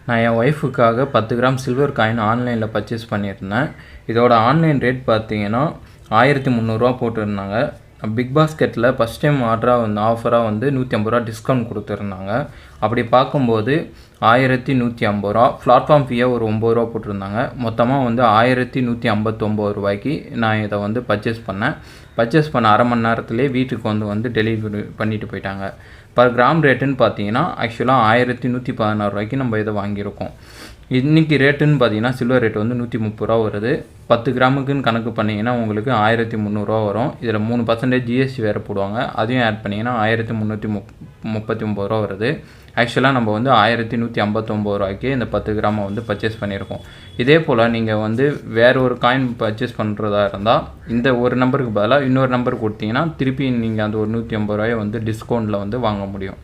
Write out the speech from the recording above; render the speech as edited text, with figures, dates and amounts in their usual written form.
நான் என் ஒய்ஃபுக்காக 10 gram silver coin ஆன்லைனில் purchase பண்ணியிருந்தேன். இதோட ஆன்லைன் ரேட் பார்த்தீங்கன்னா 1300 போட்டிருந்தாங்க. பிக் பாஸ்கெட்டில் ஃபஸ்ட் டைம் ஆஃபராக வந்து 150 டிஸ்கவுண்ட் கொடுத்துருந்தாங்க. அப்படி பார்க்கும்போது 1150 பிளாட்ஃபார்ம் ஃபீயாக ஒரு 9 போட்டிருந்தாங்க. மொத்தமாக வந்து 1159 நான் இதை வந்து பர்ச்சேஸ் பண்ண அரை மணி நேரத்துலேயே வீட்டுக்கு வந்து டெலிவரி பண்ணிட்டு போயிட்டாங்க. பர் கிராம் ரேட்டுன்னு பார்த்தீங்கன்னா ஆக்சுவலாக 1116 நம்ம இதை வாங்கியிருக்கோம். இன்றைக்கி ரேட்டுன்னு பார்த்தீங்கன்னா சில்வர் ரேட் வந்து 130 வருது. 10 கிராமுக்குன்னு கணக்கு பண்ணிங்கன்னா உங்களுக்கு 1300 வரும். இதில் 3% ஜிஎஸ்டி வேறு போடுவாங்க. அதையும் ஆட் பண்ணிங்கன்னா 1339 வருது. ஆக்சுவலாக நம்ம வந்து 1159 இந்த 10 கிராமை வந்து பர்ச்சேஸ் பண்ணியிருக்கோம். இதே போல் நீங்கள் வந்து வேறு ஒரு காயின் பர்ச்சேஸ் பண்ணுறதா இருந்தால் இந்த ஒரு நம்பருக்கு பதிலாக இன்னொரு நம்பர் கொடுத்தீங்கன்னா திருப்பி நீங்கள் அந்த ஒரு 150 வந்து டிஸ்கவுண்ட்டில் வந்து வாங்க முடியும்.